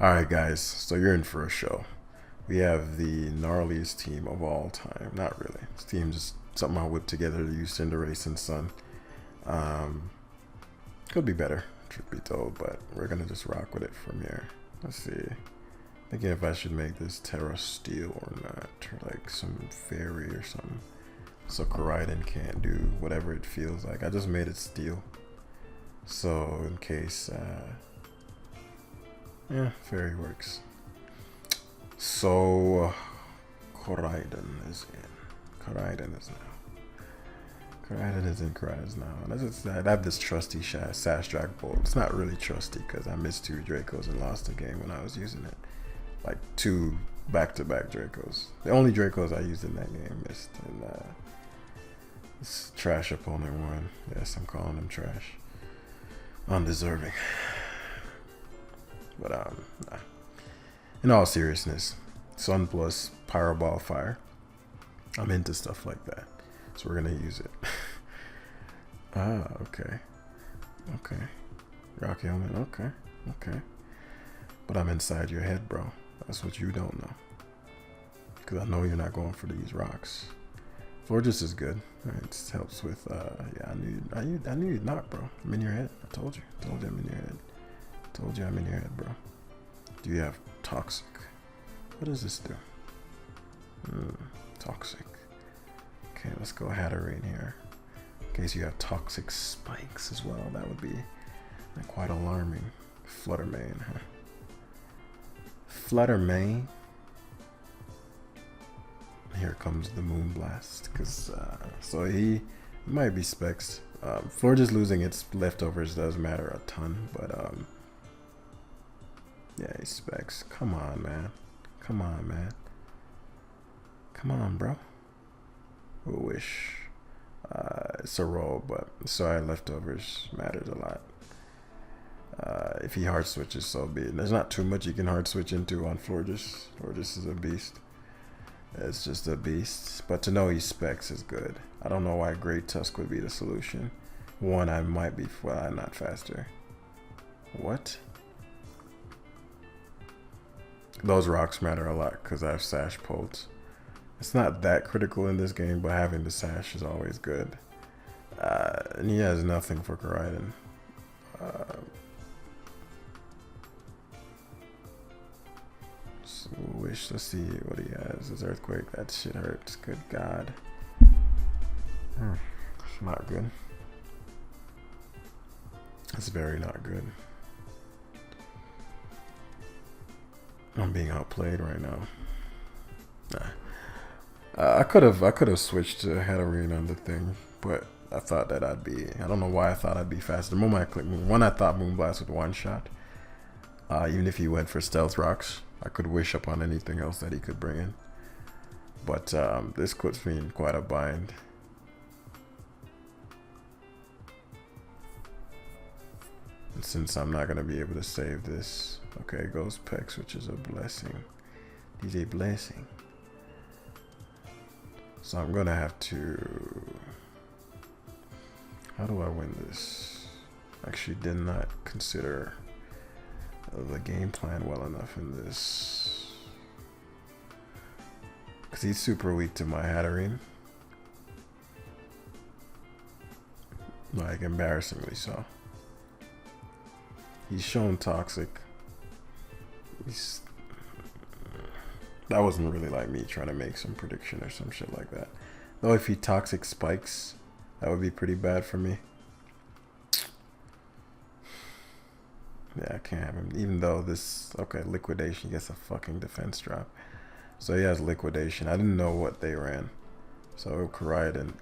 Alright, guys, so you're in for a show. We have the gnarliest team of all time. Not really. This team just something I whipped together to use Cinderace and Sun. Um, could be better, truth be told, but we're gonna just rock with it from here. Let's see. Thinking if I should make this Terra Steel or not, or like some fairy or something. So Koraidon can't do whatever it feels like. I just made it Steel. So in case, yeah, fairy works. So Koraidon is in. Koraidon is now. Koraidon is in Koraidon now. And I have this trusty Sash Drag Bolt. It's not really trusty because I missed 2 Dracos and lost a game when I was using it. Like 2 back-to-back Dracos. The only Dracos I used in that game missed. And this trash opponent won. Yes, I'm calling him trash. Undeserving. But nah. In all seriousness, Sun plus Pyro Ball Fire. I'm into stuff like that, so we're gonna use it. Okay. Rocky Helmet. Okay. But I'm inside your head, bro. That's what you don't know. Because I know you're not going for these rocks. Florges is good. It helps with. Yeah, I knew you'd knock, bro. I'm in your head. I told you. I'm in your head. Told you I'm in your head, bro. Do you have Toxic? What does this do? Toxic. Okay, let's go Hatterene here. In case you have Toxic Spikes as well, that would be quite alarming. Fluttermane, huh? Fluttermane. Here comes the Moonblast, because so he might be Specs. Florges losing its leftovers does matter a ton, but yeah, he Specs. Come on, man. Come on, bro. Wish. It's a roll, but sorry, leftovers matters a lot. If he hard switches, so be it. There's not too much you can hard switch into on Florges. Florges is a beast. It's just a beast. But to know he Specs is good. I don't know why Great Tusk would be the solution. One, I might be not faster. What? Those rocks matter a lot because I have Sash Pulse. It's not that critical in this game, but having the Sash is always good. And he has nothing for Koraidon. Let's see what he has. His Earthquake, that shit hurts. Good God. It's not good. It's very not good. I'm being outplayed right now. Nah. I could have switched to Hatterene on the thing, but I thought that I'd be. I don't know why I thought I'd be faster. The moment I clicked one, I thought Moonblast would one shot. Even if he went for Stealth Rocks, I could wish upon anything else that he could bring in. But this puts me in quite a bind. And since I'm not gonna be able to save this, okay, goes Pex, which is a blessing. He's a blessing. So I'm gonna have to. How do I win this? Actually, did not consider the game plan well enough in this. Because he's super weak to my Hatterene. Like, embarrassingly so. He's shown Toxic. That wasn't really like me trying to make some prediction or some shit like that. Though if he Toxic Spikes, that would be pretty bad for me. Yeah, I can't have him. Even though this, okay, Liquidation gets a fucking defense drop. So he has Liquidation. I didn't know what they ran. So Koraidon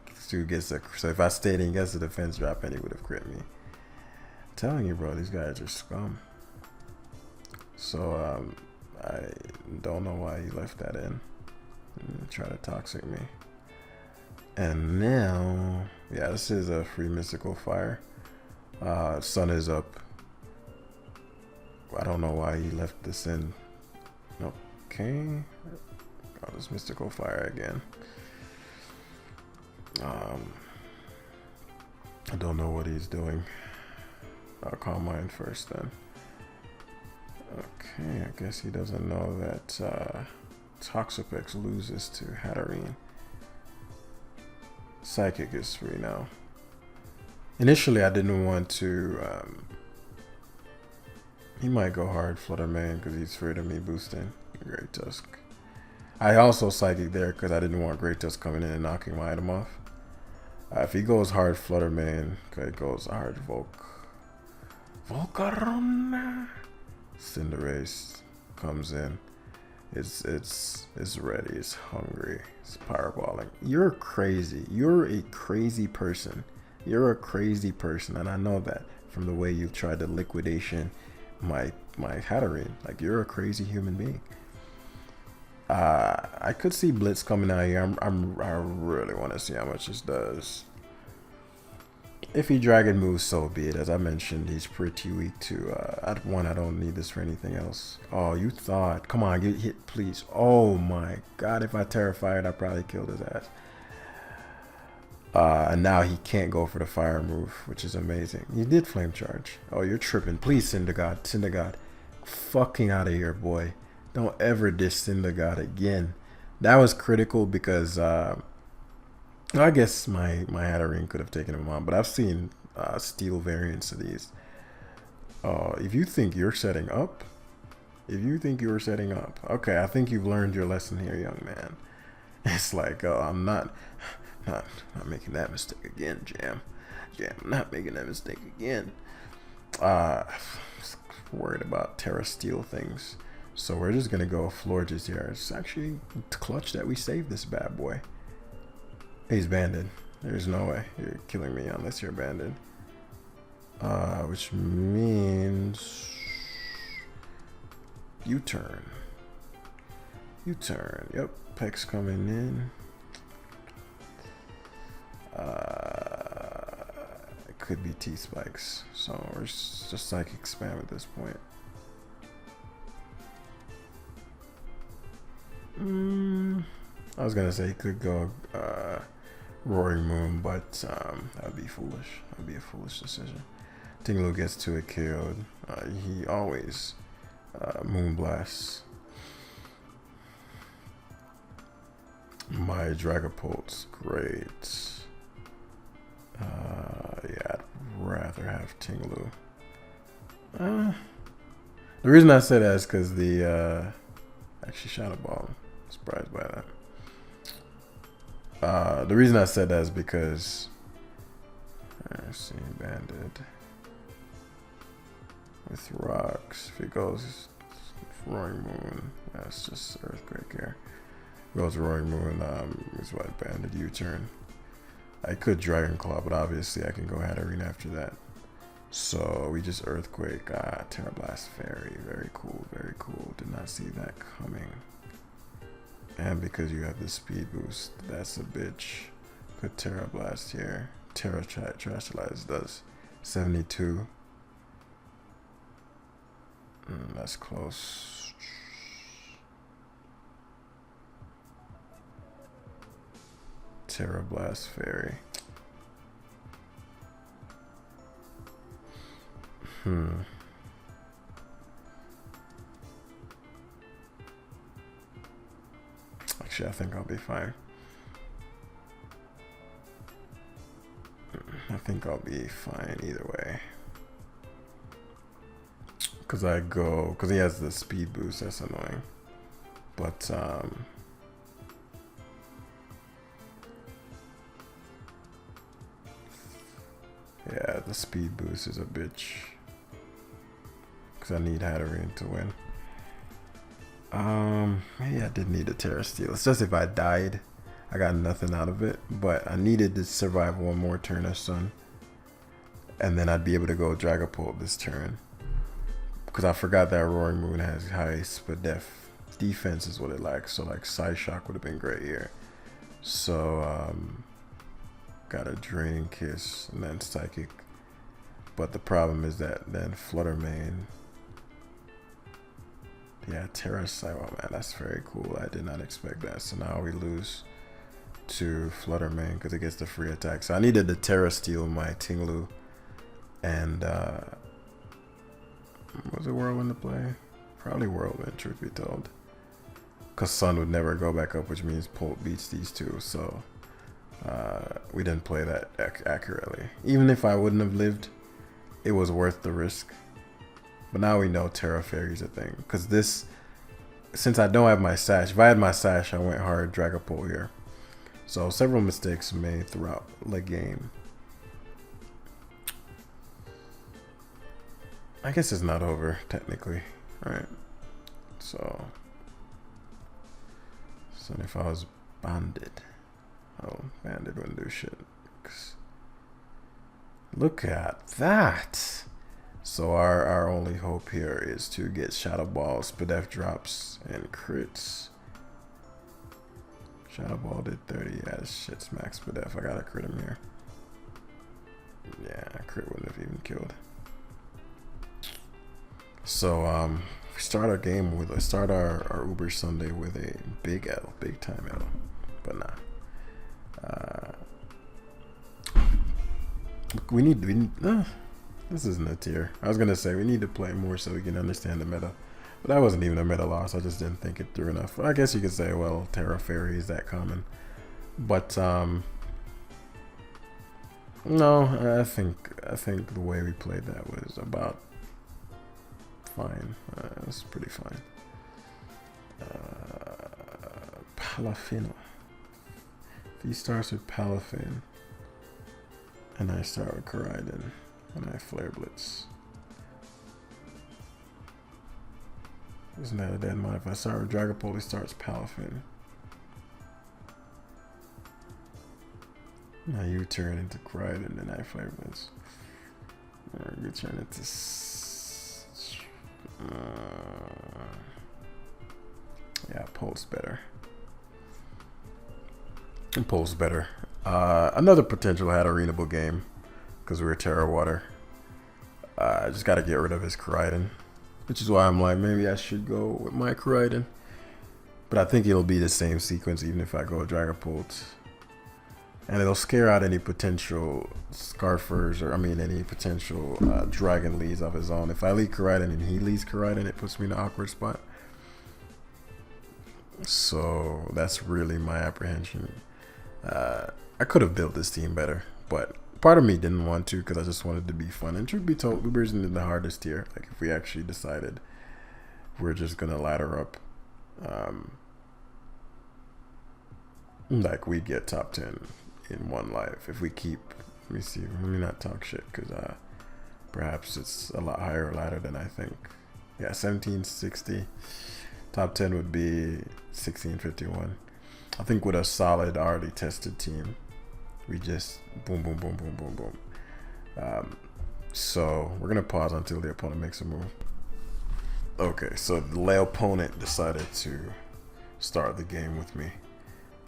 gets a, so if I stayed and he gets a defense drop, and he would have crit me. I'm telling you, bro, these guys are scum. So I don't know why he left that in. Try to Toxic me. And now, yeah, this is a free Mystical Fire. Sun is up. I don't know why he left this in. Okay. Oh, this Mystical Fire again. I don't know what he's doing. I'll Calm Mind first then. Okay. guess he doesn't know that Toxapex loses to Hatterene. Psychic is free now. Initially, I didn't want to. He might go hard Flutter Mane because he's afraid of me boosting Great Tusk. I also Psychic there because I didn't want Great Tusk coming in and knocking my item off. If he goes hard Flutter Mane, okay, goes hard Volcarona. Cinderace comes in. It's ready. It's hungry. It's powerballing. You're crazy. You're a crazy person. You're a crazy person, and I know that from the way you've tried to liquidation my Hatterene. Like, you're a crazy human being. I could see Blitz coming out here. I really want to see how much this does. If he Dragon moves, so be it. As I mentioned, he's pretty weak to. I don't need this for anything else. Oh, you thought? Come on, get hit, please. Oh my God! If I Terrified, I probably killed his ass. And now he can't go for the fire move, which is amazing. He did Flame Charge. Oh, you're tripping. Please, Cinder God. Cinder God. Fucking out of here, boy. Don't ever diss Cinder God again. That was critical because I guess my Hatterene could have taken him on, but I've seen steel variants of these. If you think you're setting up, okay, I think you've learned your lesson here, young man. It's like, I'm not making that mistake again, Jam. I'm not making that mistake again. Worried about Terra Steel things. So we're just going to go Florges here. It's actually clutch that we saved this bad boy. He's banded. There's no way you're killing me unless you're banded. Which means U-turn. U-turn. Yep. Peck's coming in. It could be T-Spikes. So we're just Psychic spam at this point. I was gonna say he could go Roaring Moon, but that would be foolish. That would be a foolish decision. Tinglu gets to it KO'd. He always Moonblasts. My Dragapult's great. Yeah, I'd rather have Tinglu. The reason I said that is because the actually Shadow Ball. Surprised by that. The reason I said that is because I see banded with rocks. If it goes Roaring Moon, that's just Earthquake here. Goes Roaring Moon, is what banded U-turn. I could Dragon Claw, but obviously I can go Hatterene after that. So we just Earthquake, Terra Blast Fairy. Very cool, very cool. Did not see that coming. And because you have the speed boost, that's a bitch. Put Terra Blast here. Terra Trashalize does 72. That's close. Terra Blast Fairy. Actually, I think I'll be fine. I think I'll be fine either way. Because he has the speed boost, that's annoying. But, yeah, the speed boost is a bitch. Because I need Hatterene to win. Maybe I did need a Terra Steel. It's just if I died, I got nothing out of it. But I needed to survive one more turn of Sun. And then I'd be able to go Dragapult this turn. Because I forgot that Roaring Moon has high split defense is what it lacks. So like Psyshock would have been great here. So got a Draining Kiss and then Psychic. But the problem is that then Flutter Mane. Yeah, Terra Psy. Oh man, that's very cool. I did not expect that. So now we lose to Flutter Mane because it gets the free attack. So I needed the Terra Steel my Tinglu. And was it Whirlwind to play? Probably Whirlwind, truth be told. Because Sun would never go back up, which means Polt beats these two. So we didn't play that accurately. Even if I wouldn't have lived, it was worth the risk. But now we know Terra Fairy's a thing. Because this, since I don't have my Sash, if I had my Sash, I went hard Dragapult here. So several mistakes made throughout the game. I guess it's not over, technically. Alright. So if I was Banded. Oh, Banded wouldn't do shit. Look at that. So our only hope here is to get Shadow Balls, Spadef drops, and crits. Shadow Ball did 30. Yeah, this shit's max Spadef. I gotta crit him here. Yeah, crit wouldn't have even killed. So we start our game with our Uber Sunday with a big L, big time L. But nah. This isn't a tier. I was gonna say we need to play more so we can understand the meta, but that wasn't even a meta loss. I just didn't think it through enough. I guess you could say, well, Terra Fairy is that common, but no, I think the way we played that was about fine. It was pretty fine. Palafino. If he starts with Palafin, and I start with Koraidon, and I Flare Blitz. Isn't that a dead mind? If I start with Dragapult, he starts Palafin. Now you turn into Koraidon, and I Flare Blitz. Or you turn into... yeah, Pulse better. Pulse better. Another potential had Arenable game because we were Terra Water. I just got to get rid of his Koraidon, which is why I'm like, maybe I should go with my Koraidon. But I think it'll be the same sequence even if I go with Dragapult. And it'll scare out any potential Scarfers, or any potential Dragon leads of his own. If I lead Koraidon and he leads Koraidon, it puts me in an awkward spot. So that's really my apprehension. I could have built this team better, but part of me didn't want to because I just wanted to be fun. And truth be told, Uber isn't the hardest tier. Like if we actually decided we're just gonna ladder up, like we get top 10 in one life if we keep. Let me see. Let me not talk shit because perhaps it's a lot higher ladder than I think. Yeah, 1760. Top 10 would be 1651. I think with a solid, already tested team, we just boom, boom, boom, boom, boom, boom. So we're gonna pause until the opponent makes a move. Okay, so the lay opponent decided to start the game with me.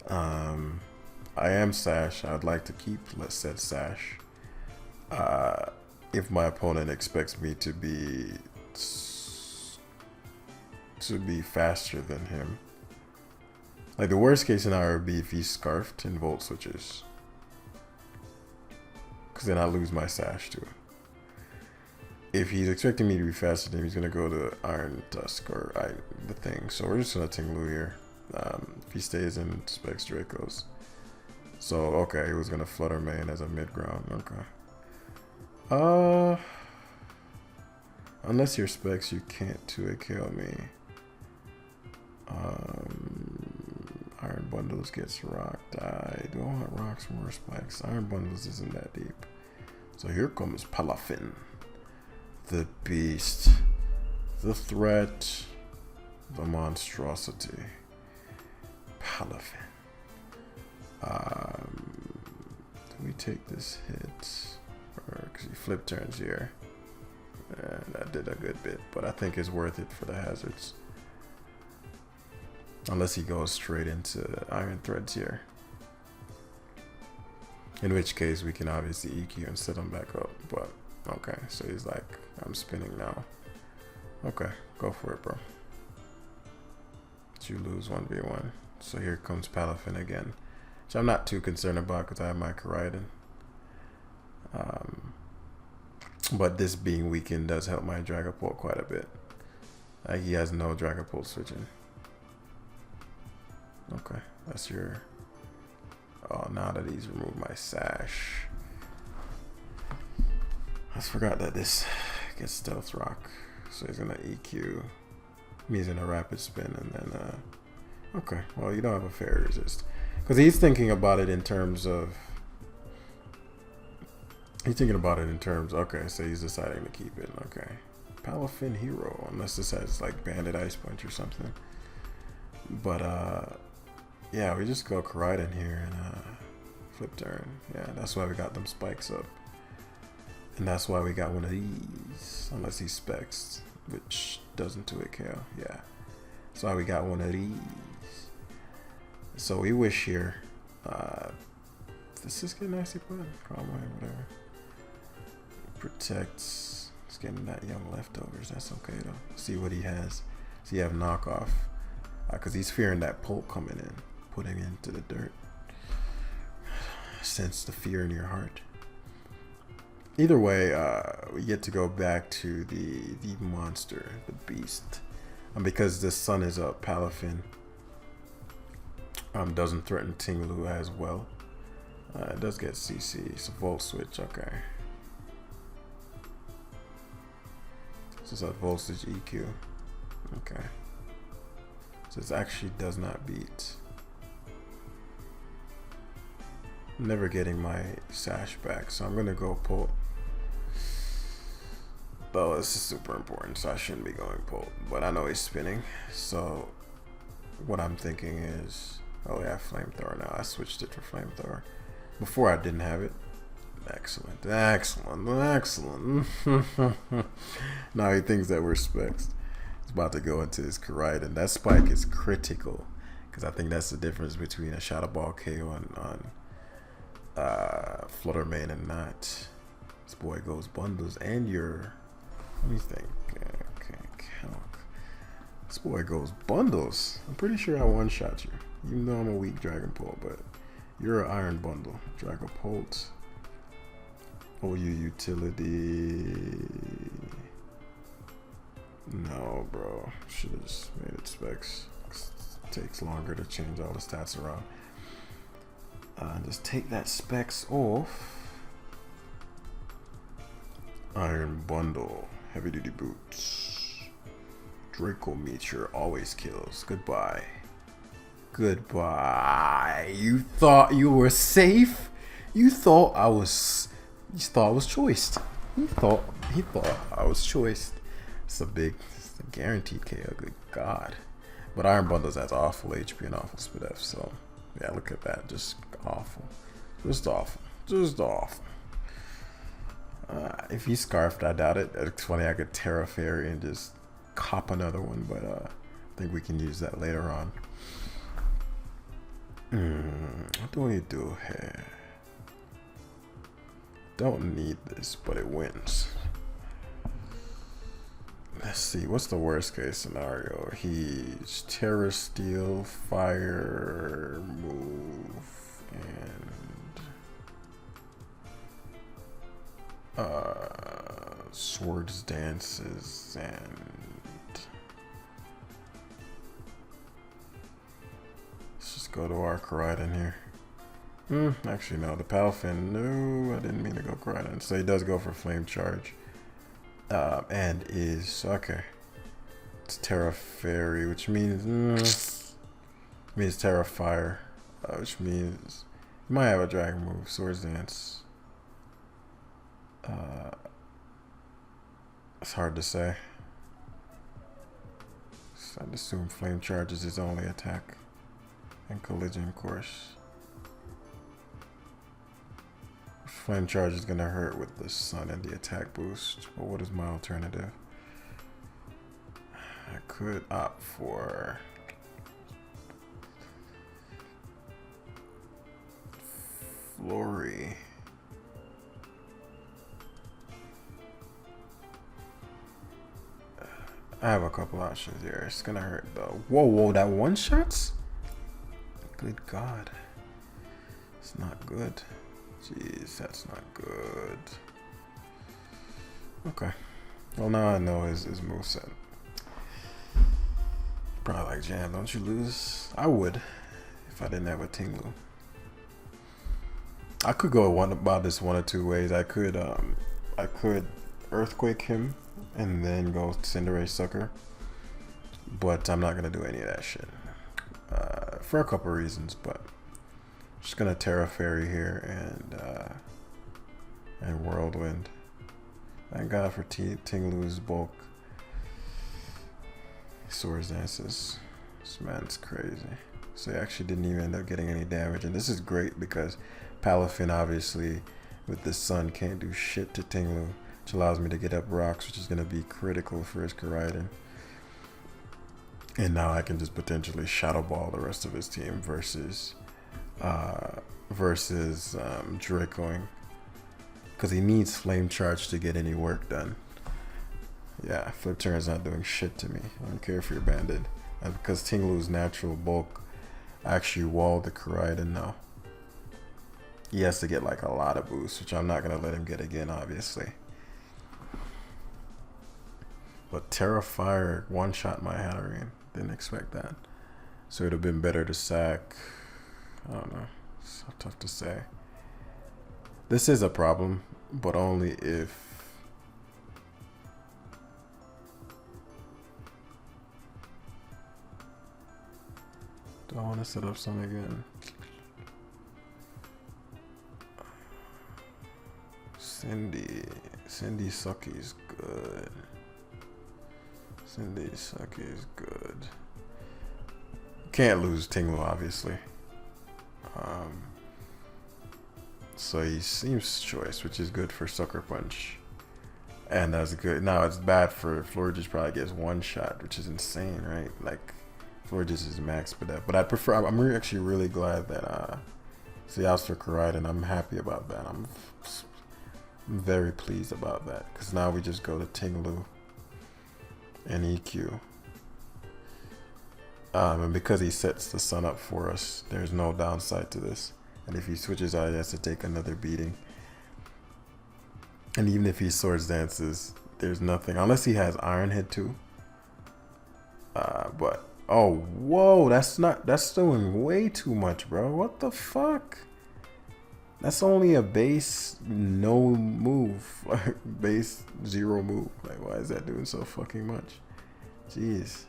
I am Sash. I'd like to keep said Sash. If my opponent expects me to be faster than him. Like the worst case scenario would be if he's Scarfed and Volt switches. Because then I lose my Sash too. If he's expecting me to be faster than him, he's going to go to Iron Tusk or the thing. So we're just going to Tinglu here. If he stays in Specs Dracos. So, okay, he was going to Flutter Mane as a mid-ground. Okay. Unless you're Specs, you can't 2-hit kill me. Iron Bundles gets rocked. I don't want rocks more Spikes. Iron Bundles isn't that deep. So here comes Palafin. The beast. The threat. The monstrosity. Palafin. Do we take this hit? Because he flip turns here. And that did a good bit. But I think it's worth it for the hazards. Unless he goes straight into Iron Threads here. In which case we can obviously EQ and set him back up. But okay, so he's like, I'm spinning now. Okay, go for it, bro. You lose 1v1. So here comes Palafin again. Which I'm not too concerned about because I have my Koraidon. But this being weakened does help my Dragapult quite a bit. Like he has no Dragon Pulse switching. Okay, that's your. Oh, now that he's removed my sash. I forgot that this gets Stealth Rock. So he's gonna EQ. He's gonna Rapid Spin and then okay, well you don't have a fair resist. Because he's thinking about it in terms of okay, so he's deciding to keep it. Okay. Palafin Hero, unless this has like Bandit Ice Punch or something. But yeah, we just go Koraidon here and flip turn. Yeah, that's why we got them spikes up. And that's why we got one of these. Unless he specs, which doesn't do it KO. Yeah. That's why we got one of these. So we wish here. This is getting nicely put. Calm way, whatever. Protects. It's getting that young leftovers. That's okay though. See what he has. So you have knockoff. Because he's fearing that Polt coming in. Putting into the dirt. Sense the fear in your heart. Either way, we get to go back to the monster, the beast. And because the sun is up, Palafin doesn't threaten Tinglu as well. It does get CC, so Volt Switch, okay. So it's a Voltage EQ. Okay. So this actually does not beat. I'm never getting my sash back, so I'm gonna go Polt. Though this is super important, so I shouldn't be going Polt. But I know he's spinning, so what I'm thinking is, oh yeah, Flamethrower now. I switched it for Flamethrower. Before I didn't have it. Excellent, excellent, excellent. Now he thinks that we're specs. He's about to go into his Koraidon. That spike is critical, because I think that's the difference between a Shadow Ball KO on Flutter Mane and not. This boy goes bundles and your. Let me think. Okay, calc. This boy goes bundles. I'm pretty sure I one-shot you. Even though I'm a weak Dragon Pole, but you're an Iron Bundle. Dragon Polt. OU utility. No, bro. Should have just made it specs. It takes longer to change all the stats around. Just take that specs off. Iron Bundle. Heavy duty boots. Draco Meteor always kills. Goodbye. Goodbye. You thought you were safe? You thought I was choiced. He thought I was choiced. It's a guaranteed KO, good God. But Iron Bundles has awful HP and awful speed F, so yeah, look at that. Just awful. Just awful. Just awful. If he scarfed, I doubt it. It's funny, I could Terra Fairy and just cop another one, but I think we can use that later on. What do we do here? Don't need this, but it wins. Let's see, what's the worst case scenario? He's Terra Steel, Fire move, and Swords Dances, and let's just go to our Koraidon here. Actually no, the Palafin, no, I didn't mean to go Koraidon. So he does go for Flame Charge. And is okay. It's Terra Fairy, which means Terra Fire, which means you might have a dragon move. Swords Dance. It's hard to say. So I'd assume Flame Charge is his only attack, and Collision Course. Flame Charge is gonna hurt with the sun and the attack boost, but what is my alternative? I could opt for Flurry. I have a couple options here. It's gonna hurt though. Whoa, that one shots? Good God. It's not good. Jeez, that's not good. Okay. Well, now I know his moveset. Probably like, Jam, don't you lose? I would if I didn't have a Tinglu. I could go about this one or two ways. I could Earthquake him and then go Cinderace Sucker. But I'm not gonna do any of that shit. For a couple reasons, but I'm just gonna Terra Fairy here and Whirlwind. Thank God for Tinglu's bulk. Swords Dances. This man's crazy. So he actually didn't even end up getting any damage. And this is great because Palafin obviously with the sun can't do shit to Tinglu, which allows me to get up rocks, which is going to be critical for his Koraidon. And now I can just potentially Shadow Ball the rest of his team versus Dracoing. Because he needs Flame Charge to get any work done. Yeah, Flip Turn's not doing shit to me. I don't care if you're banded. And because Tinglu's natural bulk actually walled the Koraidon now. He has to get like a lot of boosts, which I'm not going to let him get again, obviously. But Terra Fire one-shot my Hatterene. Didn't expect that. So it would have been better to sack. I don't know. It's so tough to say. This is a problem, but only if... Do I want to set up some again? Cindy Sucky's good. Cindy Sucky's good. Can't lose Tinglu, obviously. So he seems choice, which is good for Sucker Punch. And that's good. Now it's bad for Florges, probably gets one shot, which is insane, right? Like, Florges is max for that. But I prefer, I'm actually really glad that Sealster Koraidon, I'm happy about that. I'm very pleased about that. Because now we just go to Tinglu and EQ. And because he sets the sun up for us, there's no downside to this. And if he switches out, he has to take another beating. And even if he Swords Dances, there's nothing. Unless he has Iron Head too. But, oh, whoa, that's doing way too much, bro. What the fuck? That's only a base no move. Base 0 move. Like, why is that doing so fucking much? Jeez.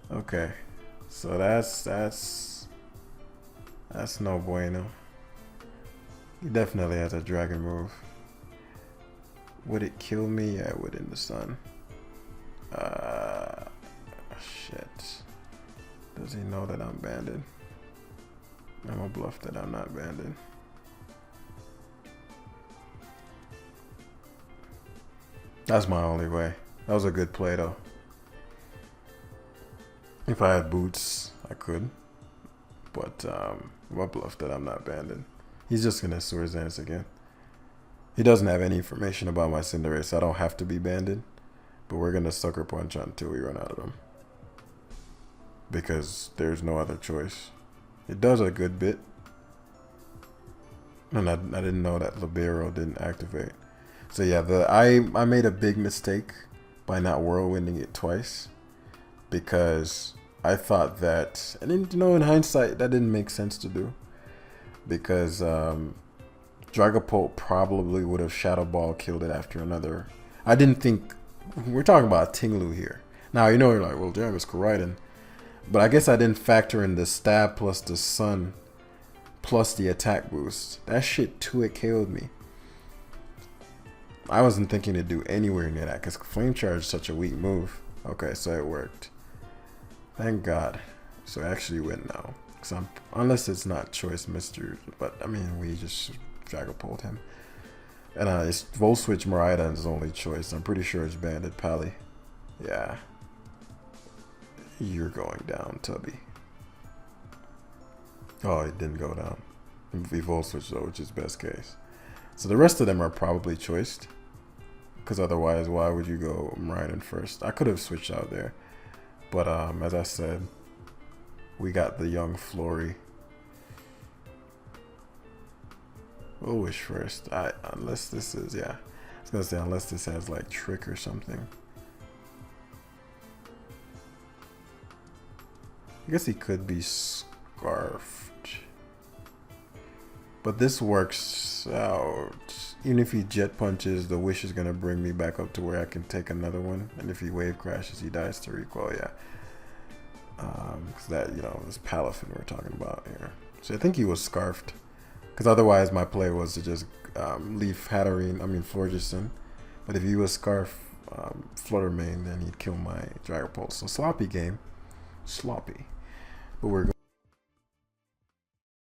Okay. So that's no bueno. He definitely has a dragon move. Would it kill me? Yeah, it would in the sun. Shit. Does he know that I'm banded? I'm a bluff that I'm not banded. That's my only way. That was a good play though. If I had boots, I could. But I bluff that I'm not banded. He's just gonna Swords Dance again. He doesn't have any information about my Cinderace, so I don't have to be banded. But we're gonna Sucker Punch until we run out of them. Because there's no other choice. It does a good bit. And I didn't know that Libero didn't activate. So yeah, I made a big mistake by not Whirlwinding it twice. Because I thought that, and then, you know, in hindsight, that didn't make sense to do. Because Dragapult probably would have Shadow Ball killed it after another. I didn't think, we're talking about Tinglu here. Now, you know, you're like, well, damn, it's Koraidon. But I guess I didn't factor in the stab plus the sun plus the attack boost. That shit 2-hit killed me. I wasn't thinking to do anywhere near that because Flame Charge is such a weak move. Okay, so it worked. Thank God. So I actually win now. Unless it's not Choice Mr. But I mean, we just Dragapult him. And it's Volt Switch Miraidon's only choice. I'm pretty sure it's Banded Pally. Yeah. You're going down, Tubby. Oh, it didn't go down. We Volt Switch though, which is best case. So the rest of them are probably choiced. Because otherwise, why would you go Miraidon first? I could have switched out there. But as I said, we got the young Flory. We'll wish first. Unless this is, yeah. I was going to say, unless this has like Trick or something. I guess he could be scarfed. But this works out. Even if he jet punches, the wish is going to bring me back up to where I can take another one. And if he wave crashes, he dies to recoil, yeah. Because that, this Palafin we're talking about here. So I think he was scarfed. Because otherwise my play was to just leave Florgerson. But if he was scarf Fluttermane, then he'd kill my Dragapult. So sloppy game. Sloppy. But we're